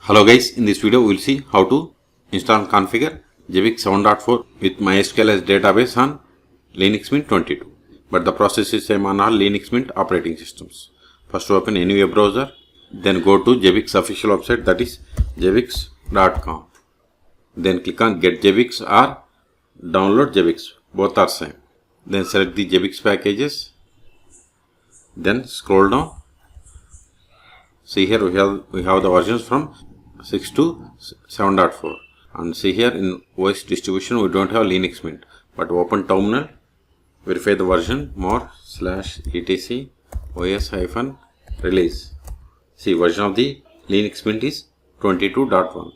Hello guys, in this video we will see how to install and configure Zabbix 7.4 with MySQL as database on Linux Mint 22. But the process is same on all Linux Mint operating systems. First open any web browser, then go to Zabbix official website, that is zabbix.com. Then click on get Zabbix or download Zabbix, both are same. Then select the Zabbix packages, then scroll down. See here we have the versions from 6 to 7.4, and see here in OS distribution we don't have Linux Mint, but open terminal, verify the version more /etc os-release. See, version of the Linux Mint is 22.1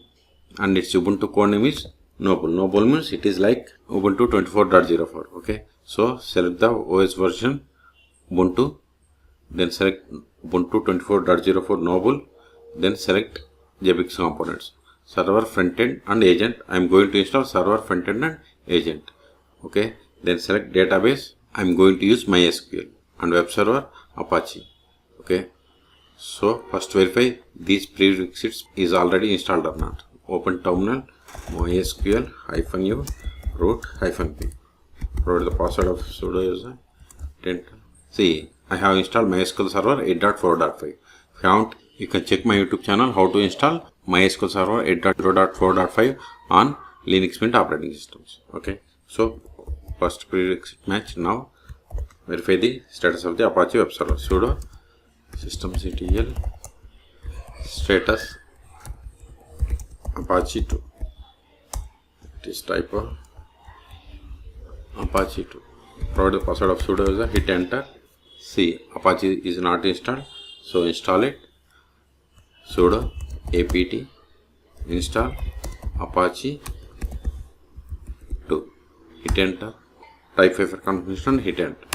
and its Ubuntu code name is Noble. Noble means it is like Ubuntu 24.04. okay, so select the OS version Ubuntu, then select Ubuntu 24.04 Noble, then select Zabbix components, server, frontend and agent. I am going to install server, frontend and agent. Okay, then select database. I am going to use MySQL, and web server Apache. Okay, so first verify these prerequisites is already installed or not. Open terminal, MySQL -u root -p. Provide the password of sudo user. See, I have installed MySQL Server 8.4.5. If you haven't, you can check my YouTube channel how to install MySQL Server 8.0.4.5 on Linux Mint operating systems. Okay, so first prerequisite match. Now verify the status of the Apache web server. Sudo systemctl status Apache 2. It is typo Apache 2. Provide the password of sudo user. Hit enter. See, Apache is not installed, so install it. Sudo apt install Apache 2. Hit enter. Type for confirmation. Hit enter.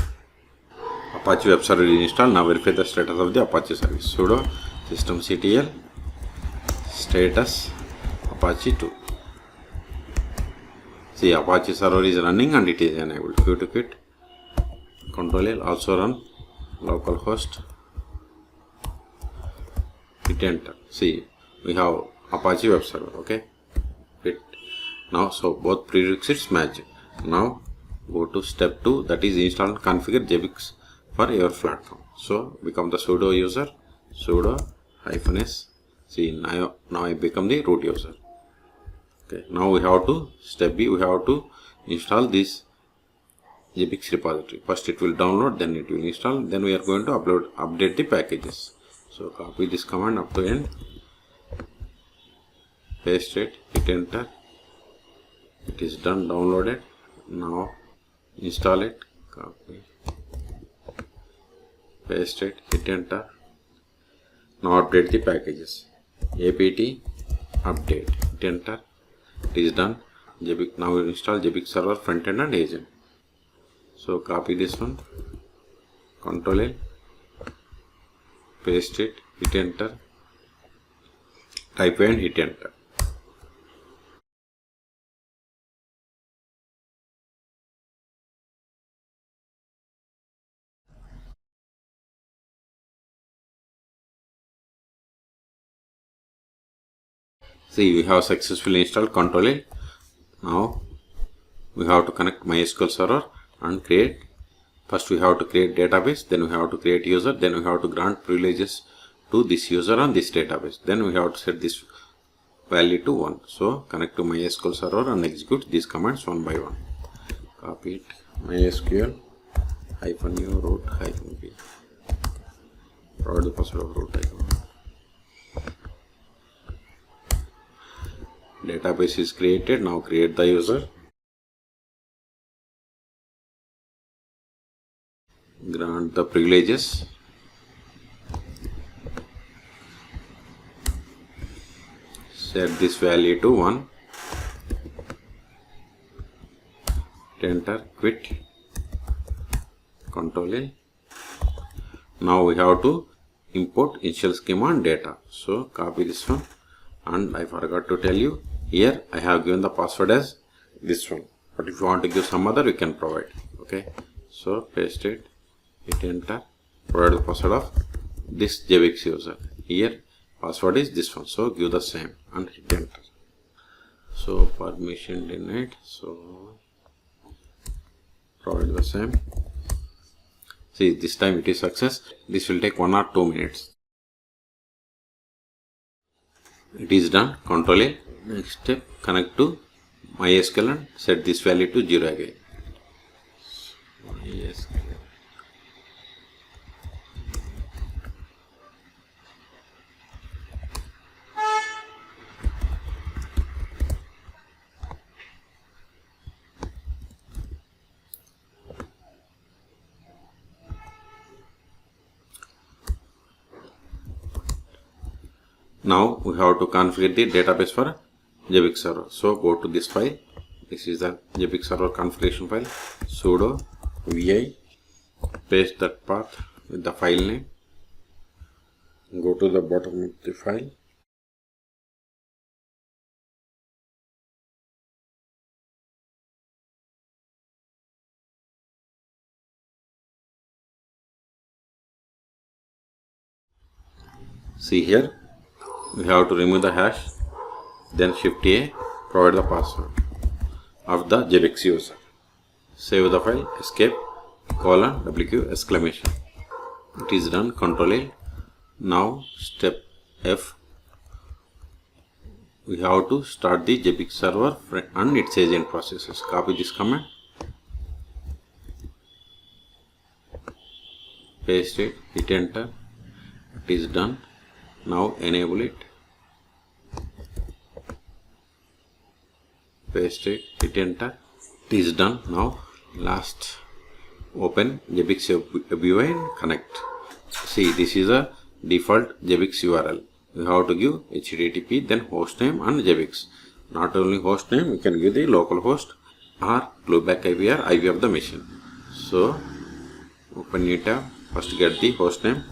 Apache web server is installed. Now verify the status of the Apache service. Sudo systemctl status Apache 2. See, Apache server is running and it is enabled. Go to quit. Control L, also run localhost. Hit enter. See, we have Apache web server. Okay, quit. Now, so both prerequisites match. Now go to step 2, that is install and configure Zabbix for your platform. So become the sudo user, sudo -s. See, now I become the root user. Okay, now we have to step B, we have to install this Zabbix repository. First it will download, then it will install, then we are going to update the packages. So copy this command up to end, paste it, hit enter. It is done, downloaded. Now install it, copy, paste it, hit enter. Now update the packages. apt update, hit enter. It is done. Now we install Zabbix server, frontend and agent. So copy this one, Control L, paste it, hit enter, type and hit enter. See, we have successfully installed. Control L. Now we have to connect MySQL server and create. First we have to create database, then we have to create user, then we have to grant privileges to this user on this database, then we have to set this value to 1. So connect to MySQL server and execute these commands one by one. Copy it, MySQL -u root -p. Provide the password of root -p. Database is created. Now create the user, grant the privileges, set this value to 1, enter, quit, Control L. Now we have to import initial schema and data. So copy this one, and I forgot to tell you, here I have given the password as this one, but if you want to give some other, you can provide. Okay, so paste it, hit enter, provide the password of this Zabbix user. Here password is this one, so give the same and hit enter. So permission denied, so provide the same. See, this time it is success. This will take 1 or 2 minutes. It is done. Control A. Next step, connect to MySQL and set this value to 0 again. MySQL. Now we have to configure the database for Zabbix server. So go to this file. This is the Zabbix server configuration file. Sudo vi, paste that path with the file name. Go to the bottom of the file. See here, we have to remove the hash, then shift A, provide the password of the Zabbix user. Save the file, escape, :WQ exclamation. It is done. Control A. Now step F, we have to start the Zabbix server and its agent processes. Copy this command, paste it, hit enter. It is done. Now enable it, paste it, hit enter. It is done. Now last, open Zabbix UI and connect. See, this is a default Zabbix URL. We have to give HTTP, then hostname and Zabbix. Not only hostname, we can give the local host or loopback IP or IP of the machine. So open new tab, first get the hostname.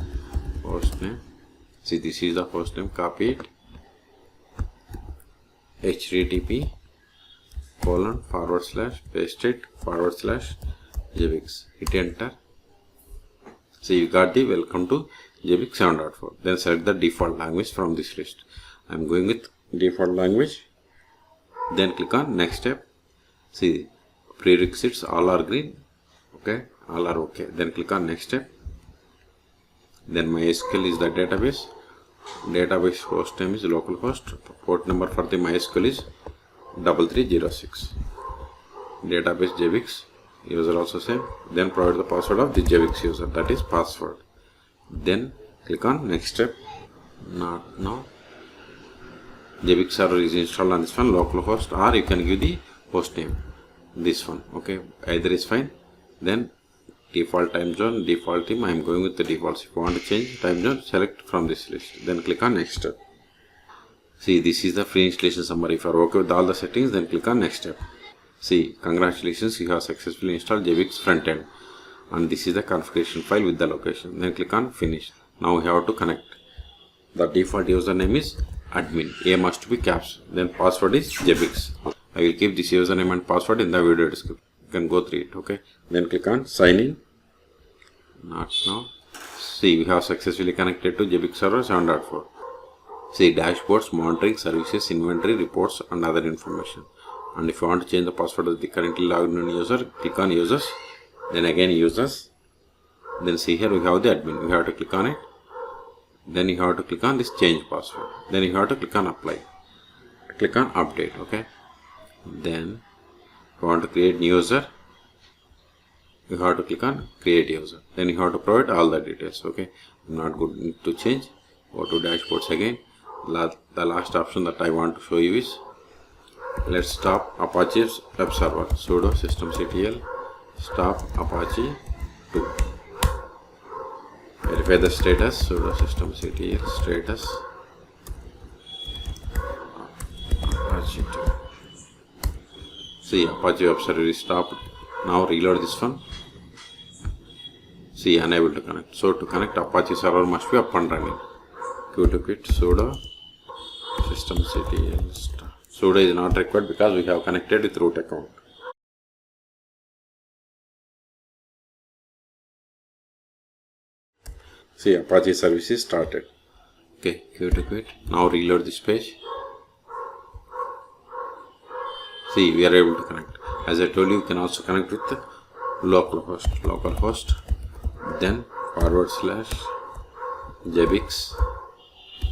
See, this is the hostname, copy it, HTTP, paste it, /Zabbix, hit enter. So you got the welcome to Zabbix 7.4. Then select the default language from this list. I am going with default language. Then click on next step. See, prerequisites all are green. Okay, all are okay. Then click on next step. Then MySQL is the database. Database host name is localhost. Port number for the MySQL is 3306. Database Zabbix, user also same. Then provide the password of the Zabbix user, that is password. Then click on next step. Not now. Zabbix server is installed on this one, localhost, or you can give the host name, this one. Okay, either is fine. Then default time zone, default theme, I am going with the defaults. If you want to change time zone, select from this list. Then click on next step. See, this is the free installation summary. If you are okay with all the settings, then click on next step. See, congratulations, you have successfully installed Zabbix front end. And this is the configuration file with the location. Then click on finish. Now we have to connect. The default username is admin. A must be caps. Then password is Zabbix. I will keep this username and password in the video description. You can go through it. Okay. Then click on sign in. Not now. See, we have successfully connected to Zabbix server 7.4. See, dashboards, monitoring, services, inventory, reports, and other information. And if you want to change the password of the currently logged in user, click on users. Then again users. Then see here we have the admin. We have to click on it. Then you have to click on this change password. Then you have to click on apply. Click on update. Okay. Then if you want to create new user, you have to click on create user. Then you have to provide all the details. Okay. I'm not going to change. Go to dashboards again. The last option that I want to show you is, let's stop Apache's web server. Sudo systemctl stop Apache 2. Verify the status. Sudo systemctl status Apache 2. See, Apache web server is stopped. Now reload this one. See, unable to connect. So to connect, Apache server must be up and running. Go to quit sudo systemctl start. Sudo is not required because we have connected with root account. See, Apache service is started. Okay, quit. Now reload this page. See, we are able to connect. As I told you, you can also connect with the localhost, then /Zabbix,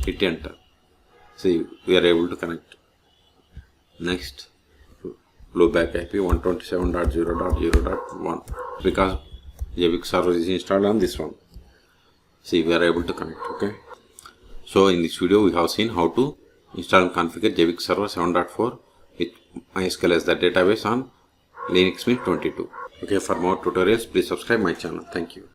hit enter. See, we are able to connect. Next, loopback IP 127.0.0.1 because Zabbix server is installed on this one. See, we are able to connect. Okay. So in this video, we have seen how to install and configure Zabbix Server 7.4 with MySQL as the database on Linux Mint 22. Okay, for more tutorials, please subscribe my channel. Thank you.